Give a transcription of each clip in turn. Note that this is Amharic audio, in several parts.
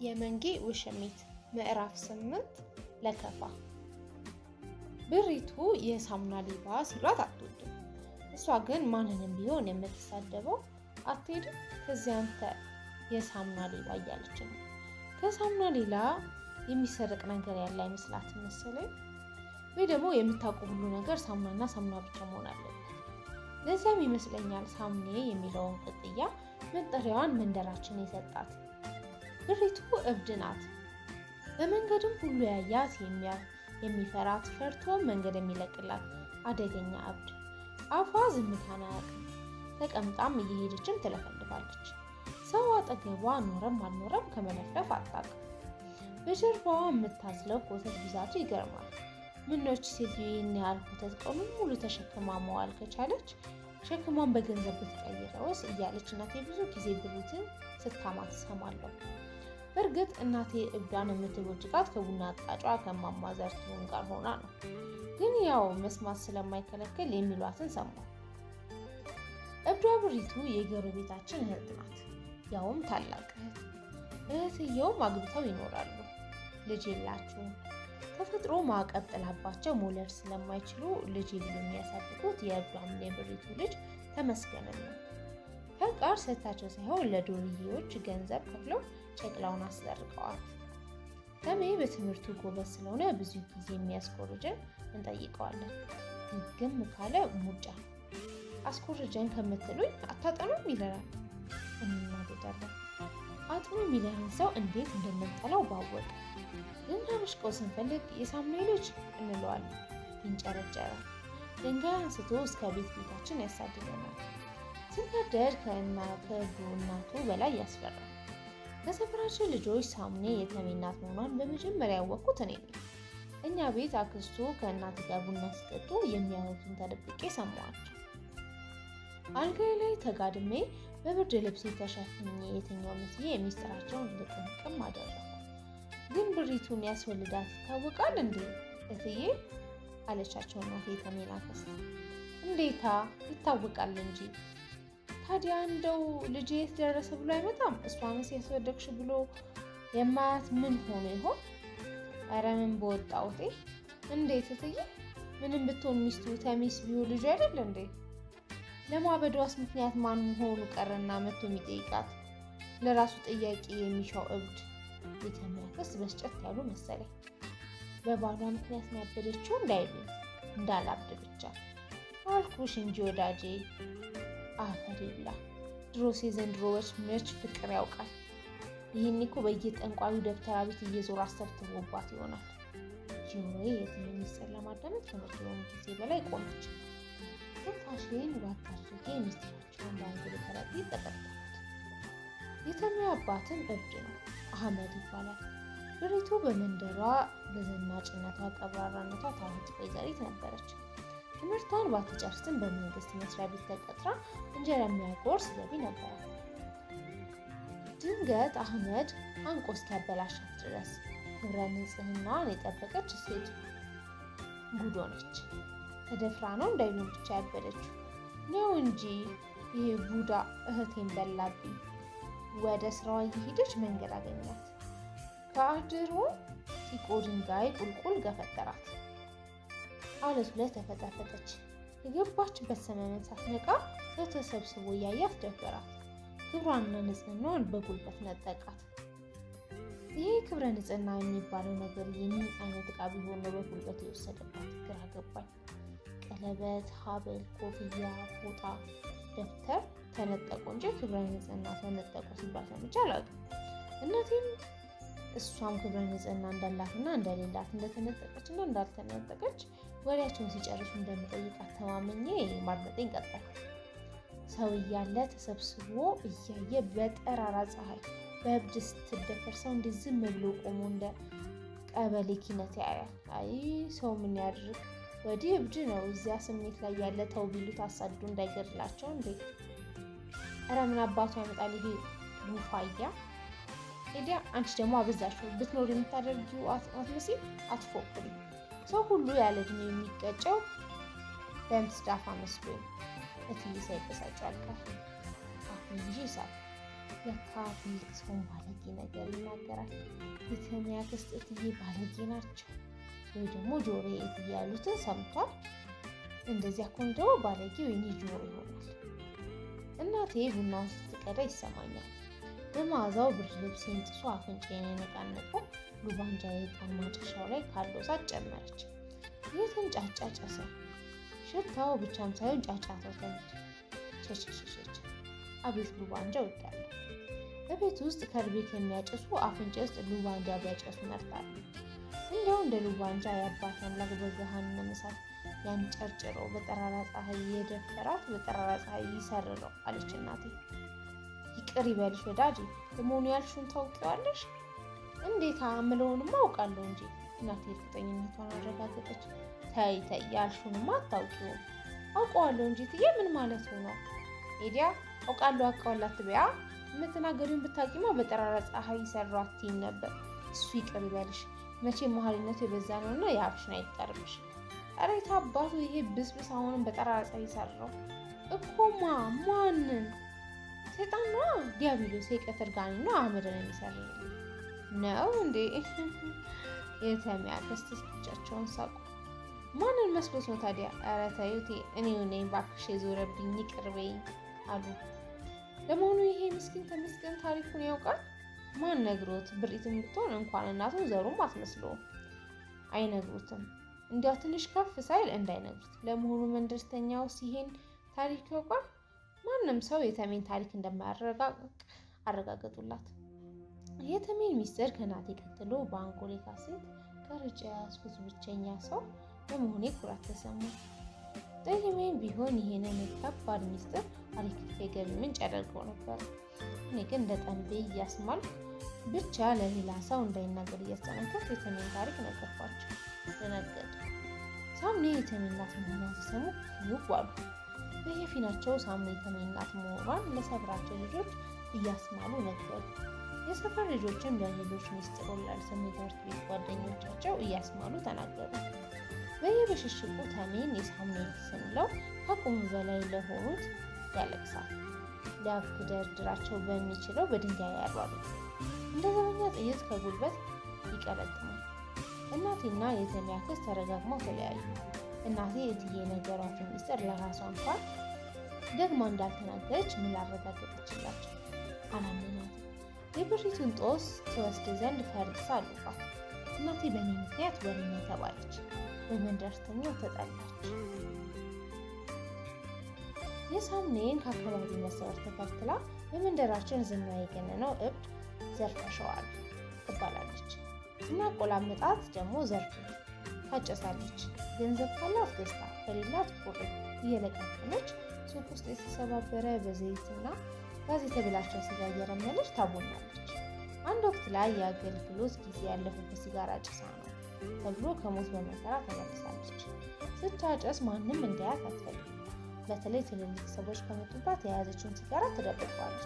የመንጌ ውሽሚት ምዕራፍ 8 ለከፋ። ብሪቱ የሳሙና ሌባ ሲሏት አትወድም። እሷ ግን ማንንም ቢሆን የምትሳደበው አትሄድም ከዚህ አንተ የሳሙና ሌባ እያለች ነው። ከሳሙና ሌላ የሚሰረቅ ነገር ያለ አይመስላትም መሰለኝ። ወይ ደግሞ የምታውቁ ሁሉ ነገር ሳሙናና ሳሙና ብቻ መሆን አለበት። ለዚያም ይመስለኛል ሳሙኔ የሚለውን ቅጥያ መጠሪያዋን መንደራችን የሰጣት። ብሪቱ እብድ ናት። በመንገድም ሁሉ ያያት የሚፈራት ፈርቶ መንገድ የሚለቅላት አደገኛ እብድ። አፏ ዝምታን አያውቅም። ተቀምጣም እየሄደችም ትለፈልፋለች። ሰው አጠገቧ ኖረም አልኖረም ከመለፍለፍ አታውቅም። በጀርባዋ የምታዝለው ኮተት ብዛቱ ይገርማል። ምኖች ሴትዮ ይህን ያህል ኮተት ቀኑን ሙሉ ተሸክማ መዋል ከቻለች ሸክሟን በገንዘብ ብትቀይረውስ እያለች እናቴ ብዙ ጊዜ ብሪትን ስታማት ሰማለሁ። በእርግጥ እናቴ እብዷን የምትቦጭቃት ከቡና አጣጯ ከማማ ዘርቱን ጋር ሆና ነው። ግን ያው መስማት ስለማይከለከል የሚሏትን ሰማሁ። እብዷ ብሪቱ የጎረቤታችን እህት ናት፣ ያውም ታላቅ እህት። እህትየውም አግብተው ይኖራሉ። ልጅ የላቸውም። ተፈጥሮ ማዕቀብ ጥላባቸው መውለድ ስለማይችሉ ልጅ ብሎ የሚያሳድጉት የእብዷም የብሪቱ ልጅ ተመስገንን ነው። ፈቃድ ሰጥታቸው ሳይሆን ለዱርዬዎች ገንዘብ ከፍለው ጨቅላውን አስደርቀዋት። ተሜ በትምህርቱ ጎበዝ ስለሆነ ብዙ ጊዜ የሚያስኮርጀን እንጠይቀዋለን። ግም ካለ ሙጫ ነው። አስኮርጀን ከምትሉኝ አታጠኑም ይለናል። እንናደዳለን። አጥኑ የሚለንን ሰው እንዴት እንደምንጠላው ባወቅ። ልናበሽቀው ስንፈልግ የሳሙኔ ልጅ እንለዋለን። ይንጨረጨራል። ድንጋይ አንስቶ እስከ ቤታችን ያሳድደናል። ስናደድ ከእብዱ እናቱ በላይ ያስፈራል። ከሰፈራችን ልጆች ሳሙኔ የተሜ እናት መሆኗን በመጀመሪያ ያወቅኩት እኔ ነኝ። እኛ ቤት አክስቱ ከእናት ጋር ቡና ሲጠጡ የሚያወሩትን ተደብቄ ሰማኋቸው። አልጋዬ ላይ ተጋድሜ በብርድ ልብሴ ተሸፍኜ የትኛው መስዬ የሚስጥራቸውን ልቅምቅም አደረኩ። ግን ብሪቱን ያስወልዳት ይታወቃል እንዴ እትዬ አለቻቸው እናቴ የተሜን አክስት። እንዴታ ይታወቃል እንጂ ታዲያ እንደው ልጄ የት ደረሰ ብሎ አይመጣም? እሷንስ ያስወደቅሽ ብሎ የማያት ምን ሆኖ ይሆን? ኧረ ምን በወጣውቴ። እንዴት እትዬ? ምንም ብትሆን ሚስቱ ተሜስ ቢሆን ልጁ አይደል እንዴ? ለማበዷስ ምክንያት ማን ሆኑ ቀረና መጥቶ የሚጠይቃት? ለራሱ ጥያቄ የሚሻው እብድ። የተሜ አክስት በስጨት ያሉ መሰለኝ። በባሏ ምክንያት ነው ያበደችው እንዳይሉኝ እንዳላብድ ብቻ አልኩሽ እንጂ ወዳጄ። አፈር ይብላ። ድሮስ የዘንድሮዎች መች ፍቅር ያውቃል። ይህን እኮ በየጠንቋዩ ደብተራ ቤት እየዞር አሰርትቦባት ይሆናል። ጆሮዬ የትሜ ሚስጥር ለማዳመጥ ከመቼውም ጊዜ በላይ ቆመች። ትንፋሽን ባታሽጌ ሚስጥራቸውን በአንግል ተረጢ ተቀጠሉት። የተሜ አባትም እብድ ነው፣ አህመድ ይባላል። ብሪቱ በመንደሯ በዘናጭነቷ ቀብራራነቷ ታዋቂ ወይዘሪት ነበረች። ትምህርቷን ባትጨርስም በመንግስት መስሪያ ቤት ተቀጥራ እንጀራ የሚያጎርስ ገቢ ነበራት። ድንገት አህመድ አንቆ እስኪያበላሻት ድረስ ክብረ ንጽህናዋን የጠበቀች ሴት ጉድ ሆነች። ተደፍራ ነው እንዳይሉን ብቻ ያበደችው ነው እንጂ ይሄ ቡዳ እህቴን በላብኝ። ወደ ስራዋ እየሄደች መንገድ አገኛት። ከአድሮ ጢቆ ድንጋይ ቁልቁል ገፈተራት። አለቱ ላይ ተፈጠፈጠች። የገባችበት ሰመመን ሳትነቃ ሰው ተሰብስቦ እያያት ደፈራት። ክብሯንና ንጽህናዋን በጉልበት ነጠቃት። ይሄ ክብረ ንጽህና የሚባለው ነገር የምን አይነት ዕቃ ቢሆን ነው በጉልበት የወሰደባት? ግራ ገባኝ። ቀለበት፣ ሀብል፣ ኮፍያ፣ ፎጣ፣ ደብተር ተነጠቁ እንጂ ክብረ ንጽህና ተነጠቁ ሲባል ሰምቼ አላውቅም። እናቴም እሷም ክብረ ንጽህና እንዳላትና እንደሌላት እንደተነጠቀችና እንዳልተነጠቀች ወሬያቸውን ሲጨርሱ እንደምጠይቃት ተማምኜ ማድመጤን ቀጠልኩ። ሰው እያለ ተሰብስቦ እያየ በጠራራ ፀሐይ በእብድ ስትደፈር ሰው እንዴት ዝም ብሎ ቆሞ እንደ ቀበሌ ኪነት ያያል? አይ ሰው ምን ያድርግ? ወዲህ እብድ ነው። እዚያ ስሜት ላይ ያለ ተው ቢሉት አሳድዶ እንዳይገድላቸው እንዴ! ኧረ ምን አባቱ ያመጣል ይሄ ቡፋያ። ኤዲያ አንቺ ደግሞ አበዛሽው። ብትኖር የምታደርጊው አትመስይ፣ አትፎክሪ። ሰው ሁሉ ያለ እድሜ የሚቀጨው በምትዳፋ መስሎኝ። እትዬ ሳይበሳጩ አልቀር። አሁን ይዤ ሳት ለካ ትልቅ ሰውን ባለጌ ነገር ይናገራል። የተሜ አክስት እትዬ ባለጌ ናቸው ወይ ደግሞ ጆሮዬ እትዬ ያሉትን ሰምቷል። እንደዚያ ከሆነ ደግሞ ባለጌው የኔ ጆሮ ይሆናል። እናቴ ቡናውን ስትቀዳ ይሰማኛል። በመዓዛው ብርድ ልብሴን ጥሶ አፍንጫዬን የነቃነቀው ሉባንጃ የዕጣን ማጨሻው ላይ ካለው እሳት ጨመረች። እየተንጫጫ ጨሰ። ሽታው ብቻም ሳይሆን ጫጫታው ተመቸ። ቸቸቸቸ አቤት ሉባንጃ እወዳለሁ። በቤት ውስጥ ከርቤ ከሚያጨሱ አፍንጫ ውስጥ ሉባንጃ ቢያጨሱ እመርጣለሁ። እንዲያው እንደ ሉባንጃ የአባት አምላክ በገሃነመ እሳት ያንጨርጭረው፣ በጠራራ ፀሐይ የደፈራት በጠራራ ፀሐይ ይሰርረው አለች እናቴ። ይቅር ይበልሽ ወዳጄ፣ ለመሆኑ ያልሽውን ታውቂዋለሽ? እንዴት አምለውንማ አውቃለሁ እንጂ እናቴ እርግጠኝነቷን አረጋገጠች። ተይ ተይ ያልሽውንማ አታውቂውም። አውቀዋለሁ እንጂ ትዬ ምን ማለት ነው? ኤዲያ አውቃለሁ አውቀዋለሁ አትበያ። የምትናገሪውን ብታውቂማ በጠራራ ፀሐይ ይሰራው አትይም ነበር። እሱ ይቅር ይበልሽ። መቼም መሀሪነቱ የበዛ ነውና የአፍሽን አይቀርብሽ። ኧረ የት አባቱ ይሄ ብስብስ አሁንም በጠራራ ፀሐይ ይሰራው እኮማ። ማንን? ሰይጣን ነዋ፣ ዲያብሎስ የቀትር ጋኔ ነው አህመድን የሚሰርልኝ ነው እንዴ? የተሜ አክስት ብቻቸውን ሳቁ። ማንን መስሎት ነው ታዲያ? ኧረ ተይው እቴ፣ እኔው ነኝ እባክሽ የዞረብኝ ይቅር በይኝ አሉ። ለመሆኑ ይሄ ምስኪን ተመስገን ታሪኩን ያውቃል? ማን ነግሮት? ብሪትም ብትሆን እንኳን እናቱን ዘሩም አትመስለውም። አይነግሩትም። እንዲያው ትንሽ ከፍ ሳይል እንዳይነግሩት። ለመሆኑ መንደርተኛውስ ይሄን ታሪክ ያውቃል? ማንም ሰው የተሜን ታሪክ እንደማያረጋግጥ አረጋገጡላት። የተሜን ሚስጥር ከናቴ ቀጥሎ በአንጎሌ ካሴት ቀርጬ ያዝኩት ብቸኛ ሰው በመሆኔ ኩራት ተሰማኝ። ጠይሜን ቢሆን ይሄንን ከባድ ሚስጥር አሪፍ የገቢ ምንጭ ያደርገው ነበር። እኔ ግን እንደ ጠንቤ እያስማል ብቻ ለሌላ ሰው እንዳይናገር እያስተናገርኩ የተሜን ታሪክ ነገርኳቸው። ደነገጡ። ሳምኔ የተሜ እናት መሆኗን ሲሰሙ ይውብ አሉ። በየፊናቸው ሳምኔ የተሜ እናት መሆኗን ለሰፈራቸው ልጆች እያስማሉ ነገሩ። የሰፈር ልጆችን ለሌሎች ሚስጥሩን ላልሰሙ የትምህርት ቤት ጓደኞቻቸው እያስማሉ ተናገሩ። በየብሽሽቁ ተሜን የሳምኔ ስንለው ከአቅሙ በላይ ለሆኑት ያለቅሳል። ሊያግደርድራቸው በሚችለው በድንጋይ ያሯሉ። እንደ ዘበኛ ጥይት ከጉልበት ይቀለጥማል። እናቴና የተሜ አክስት ተረጋግመው ተለያዩ። እናቴ እትዬ ነገሯትን ሚስጥር ለራሷ እንኳን ደግማ እንዳልተናገረች ምን ላረጋገጠችላቸው? አላመኗትም። የብሪቱን ጦስ ትወስድ ዘንድ ፈርድሳ አሉባት። እናቴ በእኔ ምክንያት ወሬኛ ተባለች። በመንደርተኛው ተጠላች። የሳምኔን ከአካባቢ መስመር ተከትላ በመንደራችን ዝና የገነነው እብድ ዘርፈሸዋል ትባላለች። ስናቆላምጣት ደግሞ ዘርፍ ታጨሳለች። ገንዘብ ካላት ገዝታ ከሌላት ቁር እየለቃቀመች ሱቅ ውስጥ የተሰባበረ በዘይትና ጋዝ የተበላሸ ስጋ እየረመለች ታቦናለች። አንድ ወቅት ላይ የአገልግሎት ጊዜ ያለፈበት ሲጋራ ጭሳ ነው ተብሎ ከሞት በመከራ ተመልሳለች። ስታጨስ ማንም እንዲያያት አትፈልግም። በተለይ ትልልቅ ሰዎች ከመጡባት የያዘችውን ሲጋራ ትደብቀዋለች።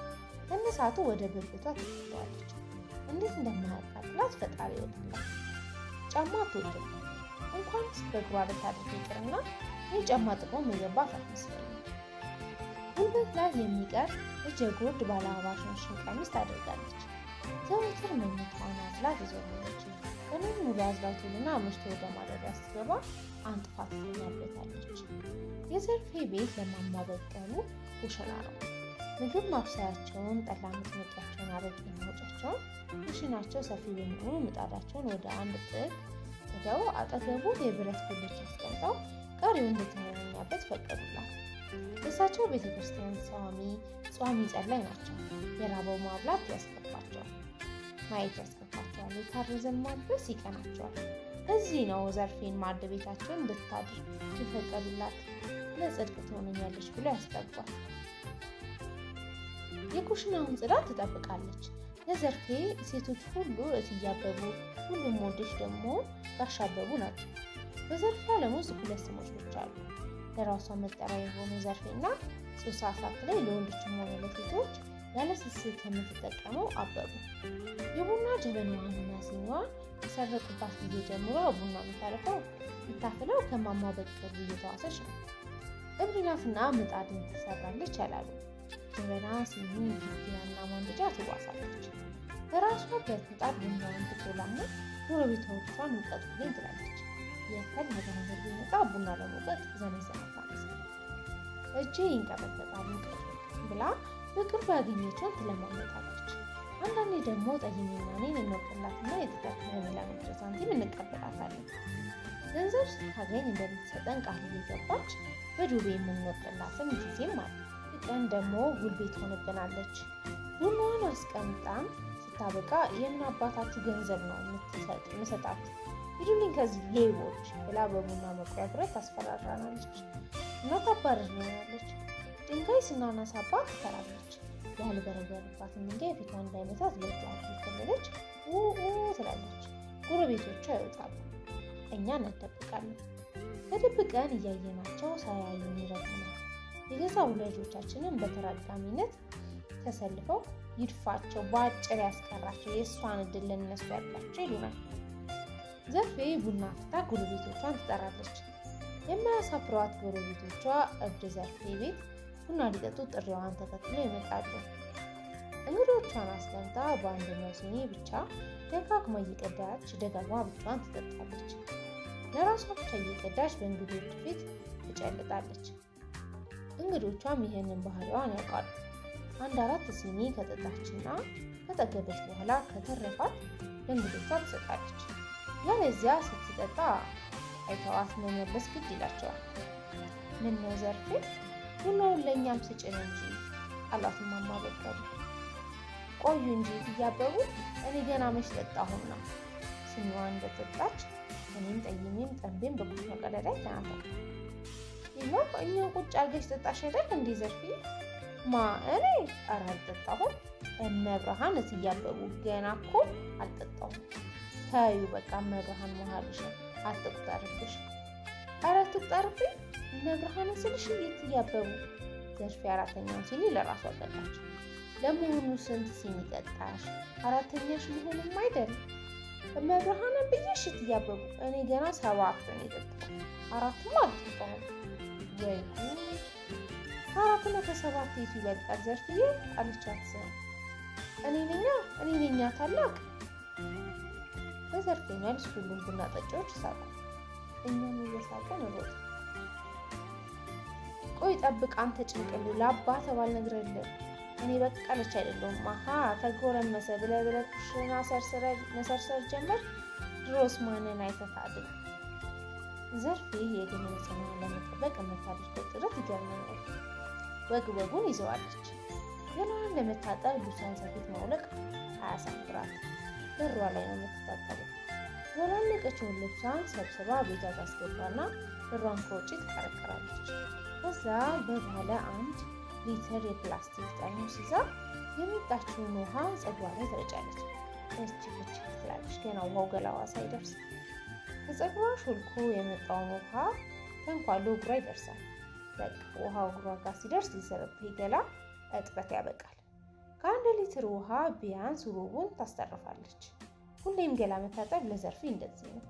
ከነሳቱ ወደ ብብቷ ትጥለዋለች። እንዴት እንደማያቃጥላት ፈጣሪ ይወቅላት። ጫማ አትወድም። እንኳንስ በእግሯ ልታደርግ ይቅርና ይህ ጫማ ጥቅሞ መገባት አትመስለኝም። ጉልበት ላይ የሚቀር እጀ ጉርድ ባለአባሽን ቀሚስ ታደርጋለች። ዘወትር መኝታዋን አዝላ ትዞራለች። ቀኑን ሙሉ አዝላቱንና መሽቶ ወደ ማደሪያ ስትገባ አንጥፋ ትተኛበታለች። የዘርፌ ቤት ለማማ በቀሉ ኩሽና ነው። ምግብ ማብሰያቸውን፣ ጠላ መጥመቂያቸውን፣ አረቄ ማውጫቸውን፣ ኩሽናቸው ሰፊ በመሆኑ ምጣዳቸውን ወደ አንድ ጥግ ጥደው አጠገቡ የብረት ጉልቻ አስቀምጠው ቀሪውን እንድትተኛበት ፈቀዱላት። እሳቸው ቤተክርስቲያን ጿሚ ጸላይ ናቸው። የራበው ማብላት ያስከፋቸዋል፣ ማየት ያስከፋቸዋል። የታረዘን ማልበስ ይቀናቸዋል። እዚህ ነው ዘርፌን ማዕድ ቤታቸውን እንድታድር የፈቀዱላት። ለጽድቅ ትሆነኛለች ብሎ ያስጠጓል። የኩሽናውን ጽዳት ትጠብቃለች። ለዘርፌ ሴቶች ሁሉ እትዬ አበቡ፣ ሁሉም ወንዶች ደግሞ ጋሽ አበቡ ናቸው። በዘርፌ ዓለም ውስጥ ሁለት ስሞች ብቻ አሉ። ለራሷ መጠሪያ የሆኑ ዘርፌና ሱሳ ሳት ላይ ለወንዶችም ሆነ ለሴቶች ያለ ስስት የምትጠቀመው አበቡ። የቡና ጀበናዋንና ሲኒዋን ከሰረቁባት ጊዜ ጀምሮ ቡና የምታፈለው ከማማ በቀሉ እየተዋሰች ነው። እብድ ናትና ምጣድን ትሰራለች ያላሉ። ጀበና፣ ሲኒ፣ ግድያና ማንደጃ ትዋሳለች። በራሷ ብረት ምጣድ ቡናዋን ትቆላና ጎረቤቶቿን ውቀጡልኝ ትላለች። የፈለገ ነገር ቢመጣ ቡና ለመውቀጥ ዘነዘና ታነሳለች። እጄ ይንቀጠቀጣል ውቀጡ ብላ በቅርቡ ያገኘችውን ትለማመጣለች። አንዳንዴ ደግሞ ጠይሜና እኔን እንወቅላትና የተጠቀመ ከረሜላ መግዣ ሳንቲም እንቀበላታለን። ገንዘብ ስታገኝ እንደምትሰጠን ቃል እየገባች በዱቤ የምንወቅላትም ጊዜም አለ። ቀን ደግሞ ጉልቤት ሆነብናለች። ቡናዋን አስቀምጣም ስታበቃ የምን አባታችሁ ገንዘብ ነው የምሰጣት ሂዱልኝ ከዚህ ሌቦች ብላ በቡና መቁሪያ ብረት ታስፈራራናለች እና ታባርረናለች። ድንጋይ ስናነሳባት ትፈራለች። ያልበረበረባትን ድንጋይ ፊቷ እንዳይመታት በእጇ እየከለለች ትላለች። ጎረቤቶቿ ይወጣሉ፣ እኛ እንደብቃለን። ተደብቀን እያየናቸው ሳያዩን ይረግሙናል። የገዛ ወላጆቻችንን በተራጋሚነት ተሰልፈው ይድፋቸው፣ በአጭር ያስቀራቸው፣ የእሷን እድል ለነሱ ያላቸው ይሉናል። ዘርፌ ቡና ፍታ ጎረቤቶቿን ትጠራለች። የማያሳፍሯት ጎረቤቶቿ እብድ ዘርፌ ቤት ቡና ሊጠጡ ጥሪዋን ተከትለው ይመጣሉ። እንግዶቿን አስቀምጣ በአንደኛው ሲኒ ብቻ ደጋግማ እየቀዳች ደጋግማ ብቻዋን ትጠጣለች። ለራሷ ብቻ እየቀዳች በእንግዶች ፊት ትጨልጣለች። እንግዶቿም ይህንን ባህሪዋን ያውቃሉ። 1-4 ሲኒ ከጠጣችና ከጠገበች በኋላ ከተረፋት ለእንግዶቿ ትሰጣለች። ያለዚያ ስትጠጣ አይተዋት መመለስ ግድ ይላቸዋል። ምን ነው ዘርፌ ቡናውን ለእኛም ስጭን እንጂ አሏት እማማ በቀሉ። ቆዩ እንጂ እያበቡ እኔ ገና መች ጠጣሁና። ሲኒዋን እንደጠጣች እኔም ጠይሜም ጠንቤም በቡና ቀዳዳ ይተናታል። ይኸው እኛው ቁጭ አርገሽ ጠጣሽ አይደል እንዴ ዘርፌ? ማ እኔ ኧረ አልጠጣሁም። እመብርሃን እያበቡ ገና እኮ አልጠጣሁም። ታዩ በቃ እመብርሃን መሀልሽ አትቁጠርብሽ። ኧረ አትቁጠርብኝ እመብርሃን ስልሽ እያበቡ። ዘርፌ 4ኛውን ሲኒ ለራሷ ቀዳች። ለመሆኑ ስንት ሲኒ ጠጣሽ? 4ኛሽ መሆኑም አይደል? እመብርሃንን ብዬሽ እያበቡ እኔ ገና 7 ነው የጠጣሁት። 4ም አልጠጣሁም። ወይ ከ4 እና ከ7 የቱ ይበልጣል ዘርፍዬ አለቻት። እኔ ነኛ ታላቅ። በዘርፌ መልስ ሁሉም ቡና ጠጪዎች ሳቁ። እኛም እየሳቅን ሮጥ። ቆይ ጠብቅ አንተ ጭንቅሉ ለአባተ ባልነግረልህ እኔ በቃለች አይደለሁም። ተጎረመሰ ብለህ ኩሽና መሰርሰር ጀመር። ድሮስ ማንን አይተታድግ። ዘርፌ የግል ንጽህናዋን ለመጠበቅ የምታደርገው ጥረት ይገርመኛል። ወጉን ይዘዋለች። ገላዋን ለመታጠብ ልብሷን ሰፊት ማውለቅ አያሳፍራት። በሯ ላይ ነው የምትታጠበው። ያላለቀችውን ልብሷን ሰብስባ ቤቷ ታስገባና በሯን ከውጭ ትቀረቀራለች። ከዛ በባለ 1 ሊትር የፕላስቲክ ጠርሙስ ይዛ የመጣችውን ውሃ ፀጉሯ ላይ ትረጫለች። እችክ ትላለች ገና ውሃው ገላዋ ሳይደርስ። ከፀጉሯ ሾልኮ የመጣውን ውሃ ተንኳሎ እግሯ ይደርሳል። በቃ ውሃው እግሯ ጋር ሲደርስ የዘርፌ ገላ እጥበት ያበቃል። ከ1 ሊትር ውሃ ቢያንስ ሩቡን ታስተርፋለች። ሁሌም ገላ መታጠብ ለዘርፌ እንደዚህ ነው።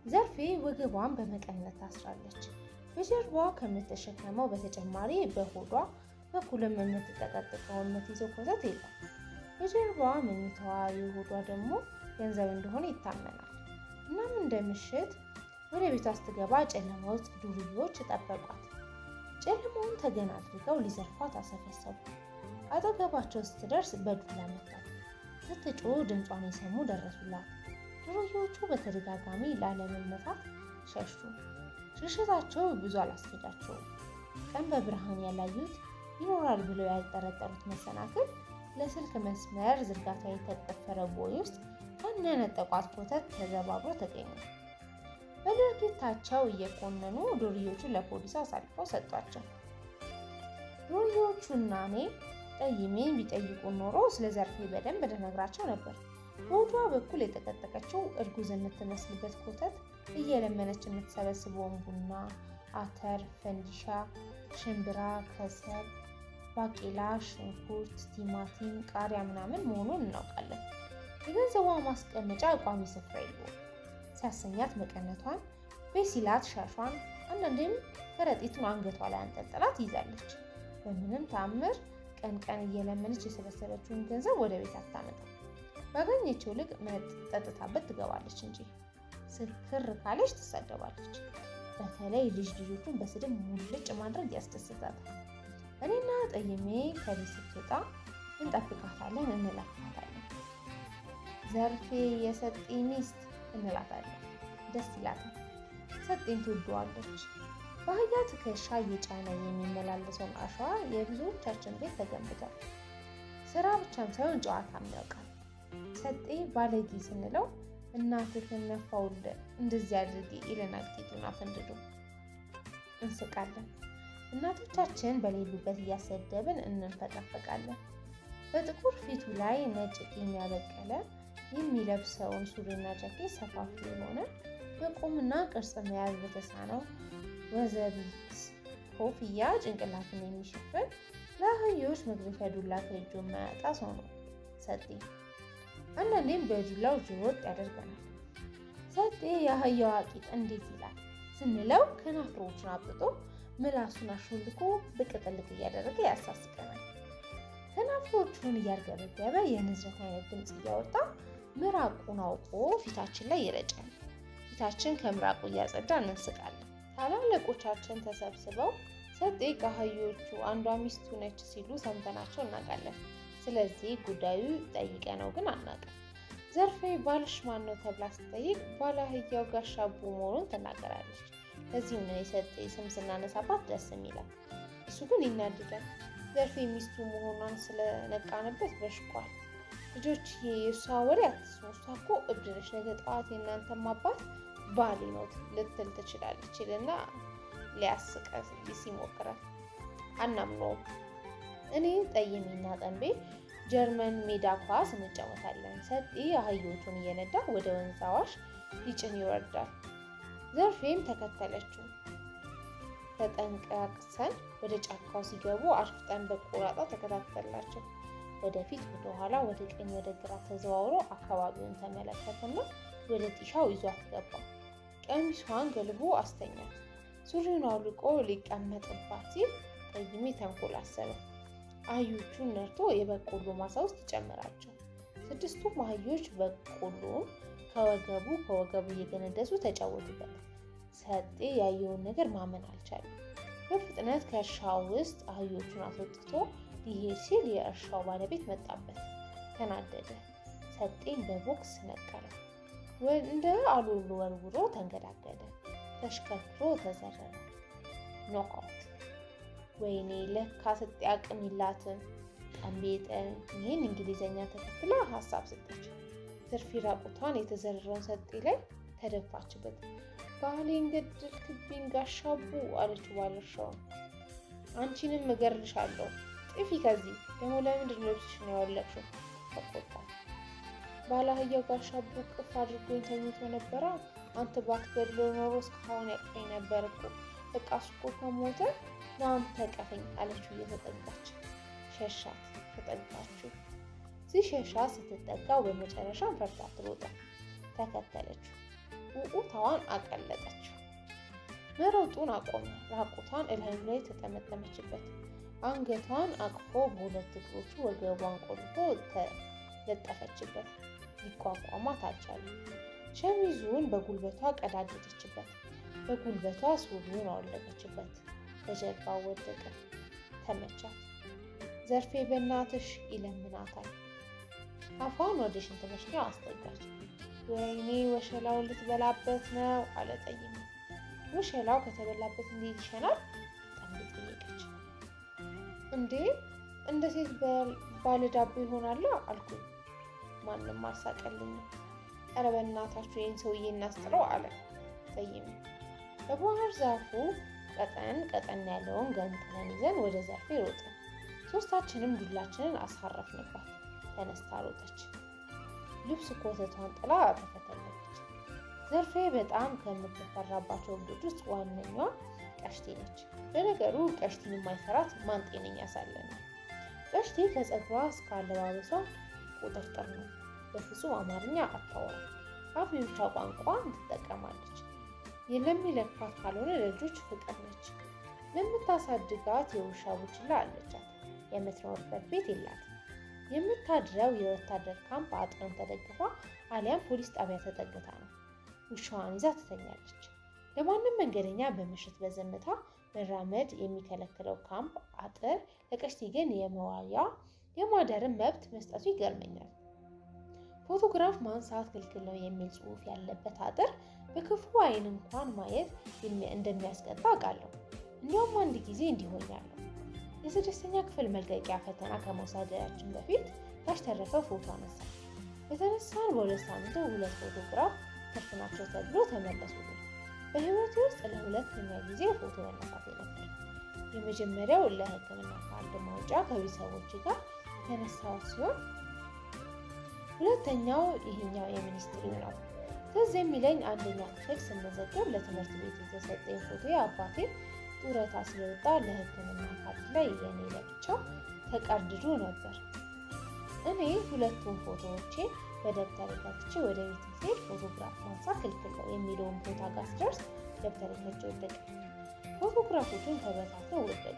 ዘርፌ ወገቧን በመቀነት ታስራለች። በጀርባዋ ከምትሸከመው በተጨማሪ በሆዷ በኩልም የምትጠቀጥቀውን የምትይዘው ኮተት የለም። በጀርባዋ መኝታዋ የሆዷ ደግሞ ገንዘብ እንደሆነ ይታመናል። እናም እንደ ምሽት ወደ ቤቷ ስትገባ ጨለማ ውስጥ ዱርዬዎች ጠበቋት። ጨለማውን ተገን አድርገው ሊዘርፏት አሰፈሰቡ። አጠገባቸው ስትደርስ በዱላ መታት። ስትጮህ ድምጿን የሰሙ ደረሱላት። ዱርዬዎቹ በተደጋጋሚ ላለመመታት ሸሹ። ሽሽታቸው ብዙ አላስኬዳቸውም። ቀን በብርሃን ያላዩት ይኖራል ብለው ያልጠረጠሩት መሰናክል ለስልክ መስመር ዝርጋታ የተቆፈረ ቦይ ውስጥ ከነነጠቋት ኮተት ተዘባብሮ ተገኘ። በድርጊታቸው እየኮነኑ ዱርዬዎቹን ለፖሊስ አሳልፈው ሰጧቸው። ዱርዬዎቹና እኔ ጠይሜን ቢጠይቁ ኖሮ ስለ ዘርፌ በደንብ ልነግራቸው ነበር። በሆዷ በኩል የተቀጠቀችው እርጉዝ የምትመስልበት ኮተት እየለመነች የምትሰበስበውን ቡና፣ አተር፣ ፈንዲሻ፣ ሽምብራ፣ ከሰል፣ ባቄላ፣ ሽንኩርት፣ ቲማቲም፣ ቃሪያ ምናምን መሆኑን እናውቃለን። የገንዘቧ ማስቀመጫ ቋሚ ስፍራ የለውም። ሲያሰኛት መቀነቷን፣ ቤት ሲላት ሻሿን፣ አንዳንዴም ከረጢቱን አንገቷ ላይ አንጠልጥላ ትይዛለች። በምንም ተአምር ቀን ቀን እየለመነች የሰበሰበችውን ገንዘብ ወደ ቤት አታመጣም። ባገኘችው ልቅ መጠጥ ጠጥታበት ትገባለች እንጂ ስክር ካለች ትሳደባለች። በተለይ ልጆቹን በስድብ ሙልጭ ማድረግ ያስደስታታል። እኔና ጠይሜ ከቤት ስትወጣ እንጠብቃታለን፣ እንላፋታለን። ዘርፌ የሰጤ ሚስት እንላታለን። ደስ ይላታል። ሰጤን ትወደዋለች። በአህያ ትከሻ እየጫነ የሚመላለሰውን አሸዋ የብዙዎቻችን ቤት ተገንብቷል። ስራ ብቻም ሳይሆን ጨዋታም ያውቃል። ሰጤ ባለጌ ስንለው እናትህን ነፋውልህ እንደዚህ አድርጊ ይለናል። ቂጡን አፈንድዶ እንስቃለን። እናቶቻችን በሌሉበት እያሰደብን እንንፈቀፈቃለን። በጥቁር ፊቱ ላይ ነጭ ጢም ያበቀለ የሚለብሰውን ሱሪና ጃኬት ሰፋፊ የሆነ በቁምና ቅርጽ መያዝ በተሳነው ወዘቢት ኮፍያ ጭንቅላትን የሚሸፍን ለአህዮች መግረፊያ ዱላ ከእጁ የማያጣ ሰው ነው ሰጤ። አንዳንዴም በዱላው ጅሮጥ ያደርገናል። ሰጤ የአህያዋ ቂጥ እንዴት ይላል ስንለው ከናፍሮቹን አብጥቶ ምላሱን አሾልኮ ብቅ ጥልቅ እያደረገ ያሳስቀናል። ከናፍሮቹን እያርገበገበ የንዝረት አይነት ድምፅ እያወጣ ምራቁን አውቆ ፊታችን ላይ ይረጫል። ፊታችን ከምራቁ እያጸዳ እንስቃለን። ታላላቆቻችን ተሰብስበው ሰጤ ከአህዮቹ አንዷ ሚስቱ ነች ሲሉ ሰምተናቸው እናውቃለን። ስለዚህ ጉዳዩ ጠይቀነው ግን አናውቅም። ዘርፌ ባልሽ ማን ነው ተብላ ስትጠይቅ ባለ አህያው ጋሻ አቡ መሆኑን ትናገራለች። ለዚህም ነው የሰጤ ስም ስናነሳባት ደስ የሚላል። እሱ ግን ይናድዳል። ዘርፌ ሚስቱ መሆኗን ስለነቃንበት በሽቋል። ልጆች የእሷ ወሬ አትስሙ፣ እሷ እኮ እብድ ነች፣ ነገ ጠዋት የእናንተም አባት ባሌ ነው ልትል ትችላለች ይልና ሊያስቀስ ይሞክራል። አናምነውም። እኔ ጠይሜና ጠንቤ ጀርመን ሜዳ ኳስ እንጫወታለን። ሰጤ አህዮቹን እየነዳ ወደ ወንዝ አዋሽ ሊጭን ይወርዳል። ዘርፌም ተከተለችው። ተጠንቀቅሰን ወደ ጫካው ሲገቡ አርፍጠን በቆራጣ ተከታተላቸው። ወደፊት፣ ወደ ኋላ፣ ወደ ቀኝ፣ ወደ ግራ ተዘዋውሮ አካባቢውን ተመለከተና ወደ ጢሻው ይዟት ገባ። ቀሚሷን ገልቦ አስተኛት። ሱሪውን አውልቆ ሊቀመጥባት ሲል ጠይሜ ተንኮል አሰበ። አህዮቹን ነርቶ የበቆሎ ማሳ ውስጥ ጨመራቸው። 6ቱም አህዮች በቆሎውን ከወገቡ እየገነደሱ ተጫወቱበት። ሰጤ ያየውን ነገር ማመን አልቻለም። በፍጥነት ከእርሻው ውስጥ አህዮቹን አስወጥቶ ሊሄድ ሲል የእርሻው ባለቤት መጣበት። ተናደደ። ሰጤን በቦክስ ነቀለው። እንደ አሎሎ ወርውሮ ተንገዳገደ። ተሽከርክሮ ተዘረረ። ኖክአውት። ወይኔ ለካ ሰጤ አቅም የላትም። ጠንቤጠ ይህን እንግሊዘኛ ተከትላ ሀሳብ ሰጠች። ትርፊ ራቁቷን የተዘረረውን ሰጤ ላይ ተደፋችበት። ባህሌን ገደልክብኝ ጋሻ አቡ አለችው ባለእርሻውን። አንቺንም እገርልሻለሁ፣ ጥፊ ከዚህ። ደግሞ ለምንድን ነው ልብስሽን ያወለቅሽው? ተቆጣ። ባለ አህያው ጋሻ አቡ ቅፍ አድርጎኝ ተኝቶ ነበራ። አንተ ባትገድለው ኖሮ እስካሁን ያቅፈኝ ነበር እኮ። በቃ እሱ እኮ ከሞተ ለአንተ ቀፈኝ አለችው እየተጠጋች። ሸሻት። ተጠጋችው። ሲሸሻት ስትጠጋው በመጨረሻም ፈርታ ትሮጣ። ተከተለችው። ውቁታዋን አቀለጠችው። መሮጡን አቆመ። ራቁቷን እላዩ ላይ ተጠመጠመችበት። አንገቷን አቅፎ በሁለት እግሮቹ ወገቧን ቆልፎ ተለጠፈችበት። ሊቋቋማት አልቻለም። ሸሚዙን በጉልበቷ ቀዳደደችበት። በጉልበቷ ሱሪውን አወለቀችበት። በጀርባው ወደቀ። ተመቻት። ዘርፌ በእናትሽ ይለምናታል። አፏን ወደ ሽንት መሽኛው አስጠጋች። ወይኔ ወሸላውን ልትበላበት ነው አለ ጠይሜ። ወሸላው ከተበላበት እንዴት ይሸናል? ጠንቤ ጠየቀች። እንዴ እንደ ሴት ባለ ዳቦ ይሆናል አልኩኝ። ማንም አልሳቀልኝም። ኧረ በእናታችሁ ይህን ሰውዬ እናስጥረው አለ ጠይሜ። በባህር ዛፉ ቀጠን ያለውን ገንጥለን ይዘን ወደ ዘርፌ ሮጥን። ሶስታችንም ዱላችንን አሳረፍንባት። ተነስታ ሮጠች። ልብስ ኮተቷን ጥላ ተፈተለች። ዘርፌ በጣም ከምትፈራባቸው እብዶች ውስጥ ዋነኛዋ ቀሽቴ ነች። ለነገሩ ቀሽቴን የማይፈራት ማን ጤነኛ ሳለ ነው። ቀሽቴ ከፀጉሯ እስከ አለባበሷ ቁጥርጥር ነው። በፍጹም አማርኛ አታወራም። አፍሪካ ቋንቋ ትጠቀማለች። ለሚለካት ካልሆነ ለልጆች ፍቅር ነች። ለምታሳድጋት የውሻ ቡችላ አለቻት። የምትኖርበት ቤት የላትም። የምታድረው የወታደር ካምፕ አጥርን ተደግፋ አሊያም ፖሊስ ጣቢያ ተጠግታ ነው። ውሻዋን ይዛ ትተኛለች። ለማንም መንገደኛ በምሽት በዝምታ መራመድ የሚከለክለው ካምፕ አጥር ለቀሽቲ ግን የመዋያ የማደርን መብት መስጠቱ ይገርመኛል። ፎቶግራፍ ማንሳት ክልክል ነው የሚል ጽሑፍ ያለበት አጥር በክፉ ዓይን እንኳን ማየት እንደሚያስቀጣ አውቃለሁ። እንዲያውም አንድ ጊዜ እንዲሆኛለሁ። የ6ኛ ክፍል መልቀቂያ ፈተና ከመውሰዳችን በፊት ጋሽ ተረፈ ፎቶ አነሳ። በተነሳን በ2 ሳምንቱ 2 ፎቶግራፍ ትርፍ ናቸው ተብሎ ተመለሱልኝ። በህይወቴ ውስጥ ለሁለተኛ ጊዜ ፎቶ መነሳት ነበር። የመጀመሪያው ለሕክምና ካርድ ማውጫ ከቤተሰቦቼ ጋር የተነሳው ሲሆን ሁለተኛው ይሄኛው የሚኒስትሪው ነው። ትዝ የሚለኝ 1ኛ ክፍል ስመዘገብ ለትምህርት ቤት የተሰጠኝ ፎቶ አባቴ ጡረታ ስለወጣ ለሕክምና ካርድ ላይ የኔ ለብቻው ተቀርድዶ ነበር። እኔ ሁለቱም ፎቶዎቼ በደብተር ከትቼ ወደ ቤት ስሄድ ፎቶግራፍ ማንሳት ክልክል ነው የሚለውን ቦታ ጋር ስደርስ ደብተር ከትቼ ወደቀ። ፎቶግራፎቹን ተበታትነው ወደቁ።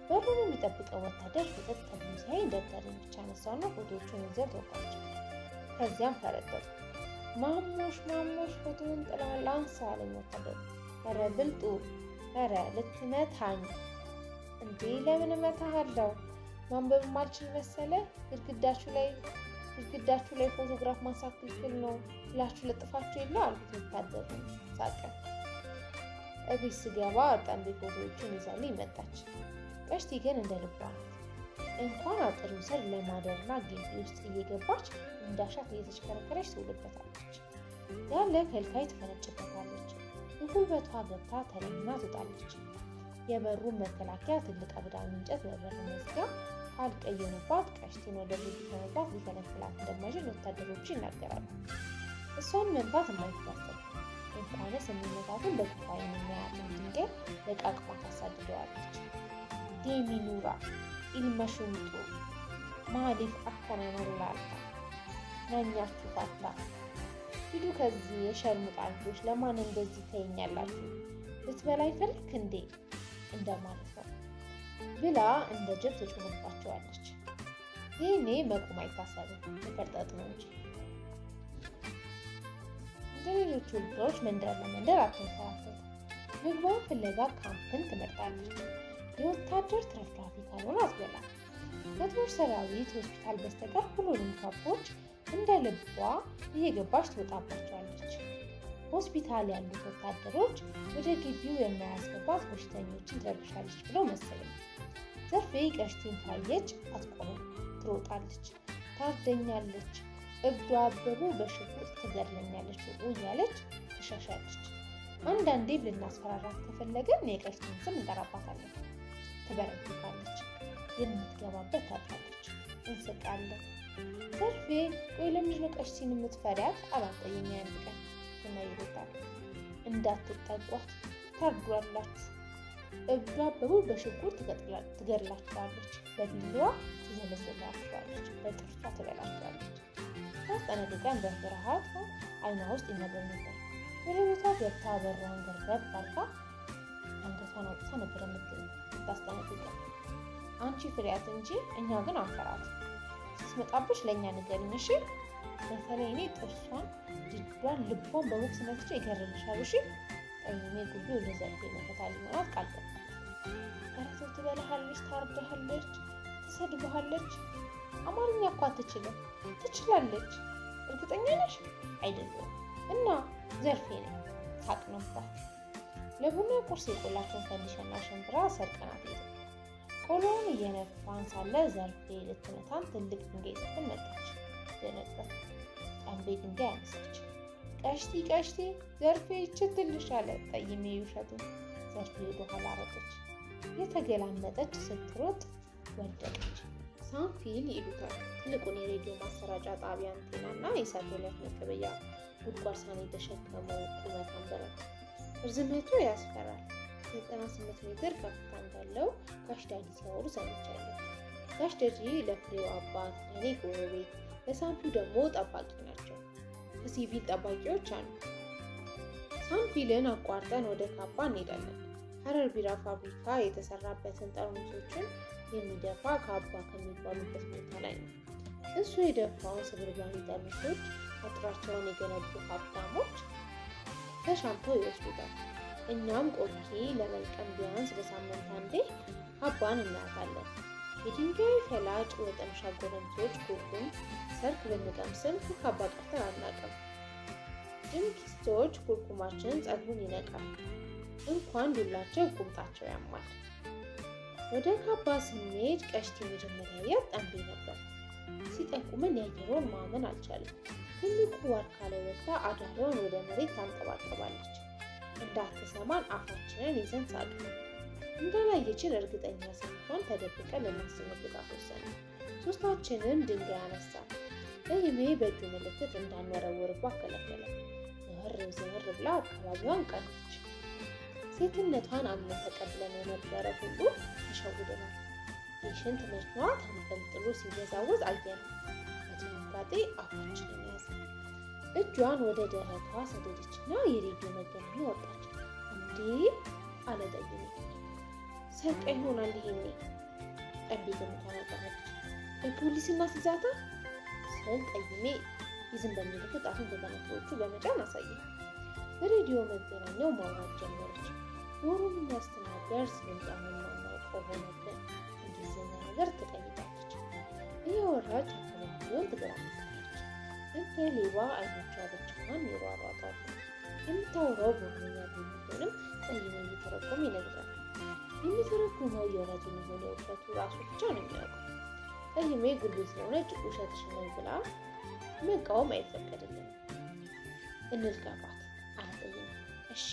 በሩን የሚጠብቀው ወታደር ፍጥጥ ብሎ ሲያይ ደብተርን ብቻ አነሳውና ፎቶዎቹን ይዘው ተወኳቸው። ከዚያም ፈረጠጡ። ማሞሽ ፎቶውን ጥለሃል አንሳ አለኝ ወታደሩ። ኧረ ብልጡ፣ ኧረ ልትመታኝ እንዴ? ለምን እመታሃለሁ? ማንበብ ማልችል መሰለ? ግድግዳችሁ ላይ ፎቶግራፍ ማንሳት ክልክል ነው ብላችሁ ለጥፋችሁ የለ አልኩት። ወታደሩ ሳቀ። እቤት ስገባ ጠንቤ ፎቶዎቹን ይዛልኝ መጣች። ቀሽቲ ግን እንደ ልቧ ናት። እንኳን አጥሩ ስር ለማደርና ግቢ ውስጥ እየገባች እንዳሻት እየተሽከረከረች ትውልበታለች። ያለ ከልካይ ትፈነጭበታለች። በጉልበቷ ገብታ ተለምና ትወጣለች። የበሩን መከላከያ ትልቅ አግዳሚ እንጨት በበር መዝጊያ ካልቀየሙባት ቀሽቲን ወደ ግቢ ከመግባት ሊከለክላት እንደማይችል ወታደሮቹ ይናገራሉ። እሷን መምታት የማይታሰብ እንኳንስ የሚመታትን በክፋይ የሚያያትን ድንጋይ ለቃቅማ ታሳድደዋለች። ዴሚኑራ ኢልመሹምጡ ማሊፍ አከናነላልታ ነኛችሁ ፋታ ሂዱ ከዚህ የሸርሙጣ ልጆች፣ ለማን እንደዚህ ተይኛላችሁ? ልትበላይ ፈልክ እንዴ እንደማለት ነው ብላ እንደ ጅብ ትጮህባቸዋለች። ይህኔ መቆም አይታሰብም፣ መፈርጠጥ ነው እንጂ። እንደ ሌሎቹ ልጆች መንደር ለመንደር አትንከራተት። ምግቧን ፍለጋ ካምፕን ትመርጣለች። የወታደር ትረፍራፊ ካልሆነ አትበላም። ከጦር ሰራዊት ሆስፒታል በስተቀር ሁሉንም ካምፖች እንደ ልቧ እየገባች ትወጣባቸዋለች። ሆስፒታል ያሉት ወታደሮች ወደ ግቢው የማያስገባት በሽተኞችን ትረብሻለች ብለው መሰለኝ። ዘርፌ ቀሽቲን ካየች አትቆምም፣ ትሮጣለች፣ ታርደኛለች፣ እብዷ አበቡ በሽጉጥ ትገድለኛለች እያለች ትሸሻለች። አንዳንዴ ልናስፈራራት ከፈለገን የቀሽቲን ስም እንጠራባታለን። ትበረግጋለች፣ የምትገባበት ታጣለች፣ እንስቃለን። ዘርፌ ቆይ ለምንድን ነው ቀሽቲን የምትፈሪያት አላጠየኝ። አንድ ቀን እና ይወጣል። እንዳትጠጓት ታርዷላችሁ። እብዷ አበቡ በሽጉጥ ትገድላችኋለች፣ በቢላዋ ትዘለዝላችኋለች፣ በጥርሷ ትበላችኋለች። ታስጠነቅቀን በፍርሃት አይኗ ውስጥ ይነበብ ነበር። ወደ ቤቷ ገብታ በሯን ገርበብ አድርጋ አንገቷን አውጥታ ነበር የምታስጠነቅቀን። አንቺ ፍሪያት እንጂ እኛ ግን አንፈራት። ስትመጣብሽ ለእኛ ንገሪኝ እሺ? በተለይ እኔ ጥርሷን፣ ድዷን፣ ልቧን በቦክስ መፍቻ ይገርልሻል እሺ? ቀይሜ ጉዱ ለዘርፌ መከታ ሊሆናት ቃል ገባ። እረቶ ትበላሃለች፣ ታርዳሃለች፣ ትሰድብሃለች። አማርኛ እኮ አትችልም። ትችላለች። እርግጠኛ ነሽ? አይደለም እና ዘርፌ ነኝ። ሳቅ ነበር። ለቡና ቁርስ የቆላቸውን ፈንዲሻና ሽምብራ ሰርቀናት ሄደ። ቆሎውን እየነፋን ሳለ ዘርፌ ልትመታን ትልቅ ድንጋይ ጽፍን መጣች። ደነገጥኩ። ጠንቤ ድንጋይ አነሳች። ቀሽቲ ዘርፌ ይችትልሽ አለ ጠይሜ ውሸቱ። ዘርፌ ወደ ኋላ ሮጠች። የተገላመጠች ስትሮጥ ወደቀች። ሳንፊል ይሉታል። ትልቁን የሬዲዮ ማሰራጫ ጣቢያ አንቴና እና የሳተላይት መቀበያ ጉድጓድ ሳህን የተሸከመው ቁመታም ብረት። ርዝመቱ ያስፈራል። 98 ሜትር ከፍታ እንዳለው ጋሽ ዳዲ ሲያወሩ ሰምቻለሁ። ጋሽ ዳዲ ለፍሬው አባት፣ ለእኔ ጎረቤት፣ ለሳንፊል ደግሞ ጠባቂ ናቸው። ከሲቪል ጠባቂዎች አንዱ። ሳንፊልን አቋርጠን ወደ ካባ እንሄዳለን። ሀረር ቢራ ፋብሪካ የተሰራበትን ጠርሙሶችን የሚደፋ ካባ ከሚባሉበት ቦታ ላይ ነው። እሱ የደፋውን ስብርባሪ ጠርሙሶች አጥራቸውን የገነቡ ሀብታሞች ተሻምተው ይወስዱታል። እኛም ቆርኪ ለመልቀም ቢያንስ በሳምንት አንዴ ካባን እናያታለን። የድንጋይ ፈላጭ ወጠምሻ ጎረምሶች ኩርኩም ሰርክ ብንቀምስም ከካባ ቀርተን አናውቅም። ድንኪስቶች ኩርኩማችንን ጸጉሩን ይነቃል። እንኳን ዱላቸው ቁምጣቸው ያማል። ወደ ካባ ስንሄድ ቀሽቲ መጀመሪያ ያያት ጠንቤ ነበር። ሲጠቁመን ያየነውን ማመን አልቻለም። ትልቁ ዋርካ ላይ ወጥታ አዳሪዋን ወደ መሬት ታንጠባጠባለች። እንዳትሰማን አፋችንን ይዘን ሳቅን። እንዳላየችን እርግጠኛ ስንሆን ተደብቀን ልናስመግጣት ወሰንን። ሶስታችንም ድንጋይ አነሳን። ጠይሜ በእጁ ምልክት እንዳንወረውርባት ከለከለ። ዘወር ብላ አካባቢዋን ቀነች። ሴትነቷን አምነን ተቀብለን የነበረ ሁሉ ተሸውደናል። የሽንት መሽኗ ተንጠልጥሎ ሲወዛወዝ አየን። በድንጋጤ አፋችንን ያዘ። እጇን ወደ ደረቷ ሰደደችና የሬዲዮ መገናኛ ወጣች። እንዴ አለ ጠይሜ። ሰርቃ ይሆናል ይሄኔ። ጠንቤ ገምቷን አቀረች። የፖሊስ እናስይዛታ ስል ጠይሜ ይዝም በሚልክት አሁን በገነቶቹ በመጫን አሳየ። በሬዲዮ መገናኛው ማውራት ጀመረች። ኦሮምኛ ስትናገር ስልጣኑን ማናውቀው ሆነብን። እንግሊዝኛ ነገር ትቀይጣለች። እያወራች አካባቢውን ትገራምታለች። እንደ ሌባ አይኖቿ ብቻዋን ይሯሯጣሉ። የምታወራው በኦሮምኛ ቢሆንም ጠይሜ እየተረጎመ ይነግራል። የሚተረጉመው የእውነቱን የሆነ ውሸቱ ራሱ ብቻ ነው የሚያውቀው። ጠይሜ ጉልበት ስለሆነች ውሸትሽ ነው ብላ መቃወም አይፈቀድልንም። እንልቀቋት አለ ጠይሜ። እሺ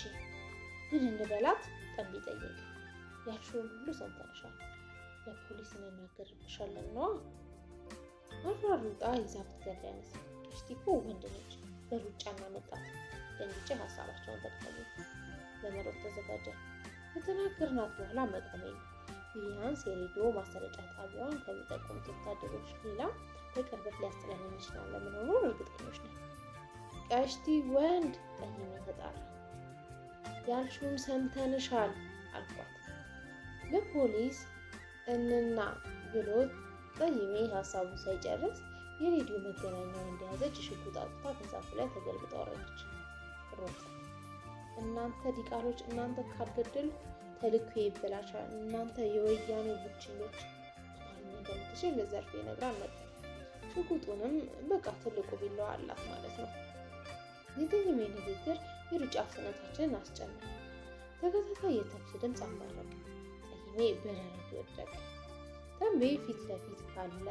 ምን እንበላት? ጠንቤ ጠየቀ። ያልሽውን ሁሉ ሰምተንሻል። ለፖሊስ እንናገርብሻለን ነዋ። አሯሩጣ ይዛ ብትገቢያንስ? ቀሽቲ እኮ ወንድ ነች። በሩጫ እናመጣት። ደንግጬ ሀሳባቸውን ተቀበሉ። ለመሮጥ ተዘጋጀ። ከተናገርናት በኋላ መቆሜ ነው። ቢያንስ የሬዲዮ ማሰረጫ ጣቢያዋን ከሚጠቁሙት ወታደሮች ሌላ በቅርበት ሊያስጥለን ይችላል ለመሆኑን እርግጠኞች ነን። ቀሽቲ ወንድ ጠይሜ ተጣራ። ያልሽውን ሰምተንሻል አልኳት። ለፖሊስ እንና ብሎ ጠይሜ ሀሳቡን ሳይጨርስ የሬዲዮ መገናኛውን እንደያዘች ሽጉጥ አውጥታ ከዛፉ ላይ ተገልብጣ ወረደች። ሮጠ። እናንተ ዲቃሎች፣ እናንተ ካልገደሉ ተልኮ ይበላሻል። እናንተ የወያኔ ቡችሎች እንደምትችል ለዘርፌ ነግራን ነበር። ሽጉጡንም በቃ ትልቁ ቢላዋ አላት ማለት ነው። የጠይሜ ንግግር የሩጫ ፍጥነታችንን አስጨነቀ። ተከታታይ የተኩስ ድምፅ አንባረቀ። ጠይሜ በደረቱ ወደቀ። ጠንቤ ፊት ለፊት ካለ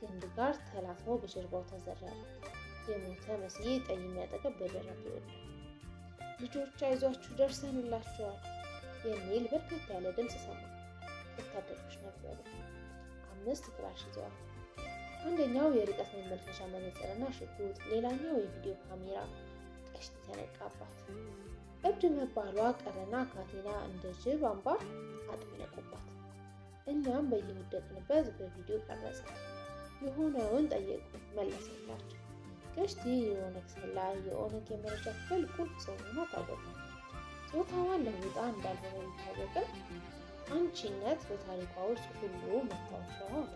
ግንድ ጋር ተላትሞ በጀርባው ተዘረረ። የሞተ መስዬ ጠይሜ አጠገብ በደረቱ ወደቀ። ልጆች አይዟችሁ ደርሰንላችኋል የሚል በርከት ያለ ድምፅ ሰማ። ወታደሮች ነበሩ። 5 ክላሽ ይዘዋል። አንደኛው የርቀት መመልከቻ መነጽርና ሽጉጥ፣ ሌላኛው የቪዲዮ ካሜራ። ቀሽቲ ተነቃባት። እብድ መባሏ ቀረና ካቴና እንደ ጅብ አምባር አጠለቁባት። እኛም በየወደቅንበት በቪዲዮ ቀረጸ። የሆነውን ጠየቁ፣ መለሰላቸው። ቀሽቲ የኦነግ ሰላይ፣ የኦነግ የመረጃ ክፍል ቁልፍ ሰው ሆና ታወቀ። ጾታዋን ለውጣ እንዳልሆነ ቢታወቅም አንቺነት በታሪኳ ውስጥ ሁሉ መታወሻዋ ሆነ።